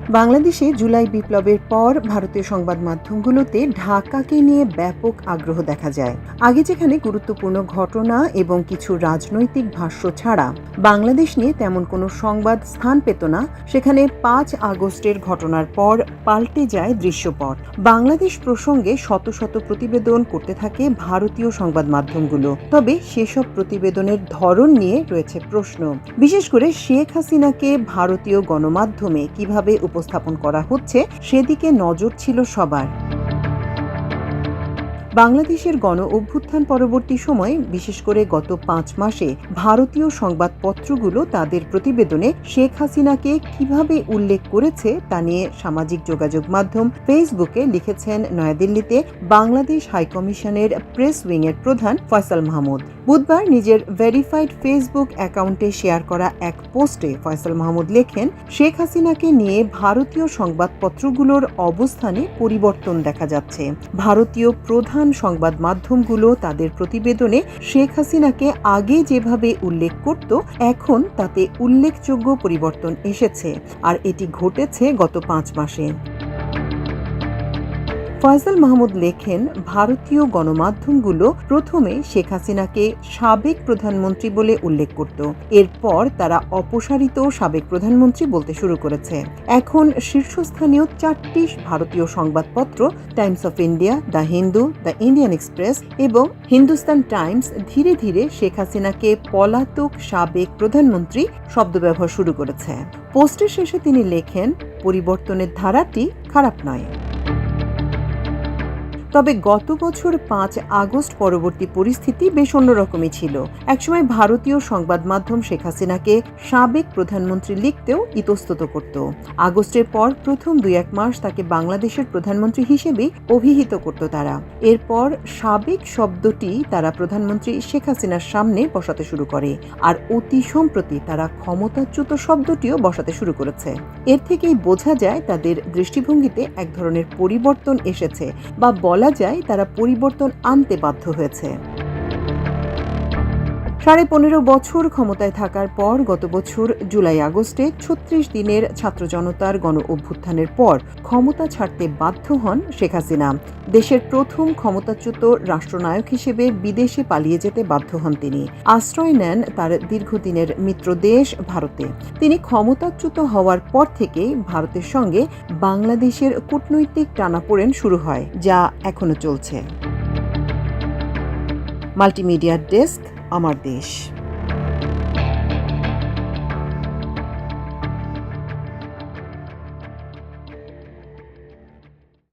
বাংলাদেশে জুলাই বিপ্লবের পর ভারতীয় সংবাদ মাধ্যমগুলোতে ঢাকাকে নিয়ে ব্যাপক আগ্রহ দেখা যায়। আগে যেখানে গুরুত্বপূর্ণ ঘটনা এবং কিছু রাজনৈতিক ভাষ্য ছাড়া বাংলাদেশ নিয়ে তেমন কোনো সংবাদ স্থান পেত না, সেখানে ৫ আগস্টের ঘটনার পর পাল্টে যায় দৃশ্যপট। বাংলাদেশ প্রসঙ্গে শত শত প্রতিবেদন করতে থাকে ভারতীয় সংবাদ মাধ্যমগুলো। তবে সেসব প্রতিবেদনের ধরন নিয়ে রয়েছে প্রশ্ন। বিশেষ করে শেখ হাসিনাকে ভারতীয় গণমাধ্যমে কিভাবে উপস্থাপন করা হচ্ছে সেদিকে নজর ছিল সবার। বাংলাদেশের গণ অভ্যুত্থান পরবর্তী সময়ে বিশেষ করে গত ৫ মাসে ভারতীয় সংবাদপত্রগুলো তাদের প্রতিবেদনে শেখ হাসিনাকে কিভাবে উল্লেখ করেছে তা নিয়ে সামাজিক যোগাযোগ মাধ্যম ফেসবুকে লিখেছেন নয়াদিল্লিতে বাংলাদেশ হাইকমিশনের প্রেস উইংয়ের প্রধান ফয়সাল মাহমুদ। বুধবার নিজের ভেরিফাইড ফেসবুক অ্যাকাউন্টে শেয়ার করা এক পোস্টে ফয়সাল মাহমুদ লেখেন, শেখ হাসিনাকে নিয়ে ভারতীয় সংবাদপত্রগুলোর অবস্থানে পরিবর্তন দেখা যাচ্ছে। ভারতীয় প্রধান সংবাদ মাধ্যমগুলো তাদের প্রতিবেদনে শেখ হাসিনাকে আগে যেভাবে উল্লেখ করত, এখন তাতে উল্লেখযোগ্য পরিবর্তন এসেছে, আর এটি ঘটেছে গত ৫ মাসে। ফয়সাল মাহমুদ লেখেন, ভারতীয় গণমাধ্যমগুলো প্রথমে শেখ হাসিনাকে সাবেক প্রধানমন্ত্রী বলে উল্লেখ করত। এরপর তারা অপসারিত সাবেক প্রধানমন্ত্রী বলতে শুরু করেছে। এখন শীর্ষস্থানীয় 4টি ভারতীয় সংবাদপত্র Times of India, the Hindu, the Indian express এবং হিন্দুস্তান টাইমস ধীরে ধীরে শেখ হাসিনাকে পলাতক সাবেক প্রধানমন্ত্রী শব্দ ব্যবহার শুরু করেছে। পোস্টের শেষে তিনি লেখেন, পরিবর্তনের ধারাটি খারাপ নয়। তবে গত বছর ৫ আগস্ট পরবর্তী পরিস্থিতি বেশ অন্যরকমই ছিল। একসময় ভারতীয় সংবাদ মাধ্যম শেখ হাসিনাকে সাবেক প্রধানমন্ত্রী লিখতেও ইতস্তত করত। আগস্টের পর প্রথম ২-১ মাস তাকে বাংলাদেশের প্রধানমন্ত্রী হিসেবেই অভিহিত করত তারা। এরপর সাবেক শব্দটি তারা প্রধানমন্ত্রী শেখ হাসিনার সামনে বসাতে শুরু করে, আর অতি সম্প্রতি তারা ক্ষমতাচ্যুত শব্দটিও বসাতে শুরু করেছে। এর থেকেই বোঝা যায় তাদের দৃষ্টিভঙ্গিতে এক ধরনের পরিবর্তন এসেছে, বা বলা যায় তারা পরিবর্তন আনতে বাধ্য হয়েছে। ১৫.৫ বছর ক্ষমতায় থাকার পর গত বছর জুলাই আগস্টে ৩৬ দিনের ছাত্র জনতার গণ অভ্যুত্থানের পর ক্ষমতা ছাড়তে বাধ্য হন শেখ হাসিনা। দেশের প্রথম ক্ষমতাচ্যুত রাষ্ট্রনায়ক হিসেবে বিদেশে পালিয়ে যেতে বাধ্য হন তিনি। আশ্রয় নেন তার দীর্ঘদিনের মিত্র দেশ ভারতে। তিনি ক্ষমতাচ্যুত হওয়ার পর থেকেই ভারতের সঙ্গে বাংলাদেশের কূটনৈতিক টানাপোড়েন শুরু হয়, যা এখনো চলছে। মাল্টিমিডিয়া ডেস্ক, আমার দেশ।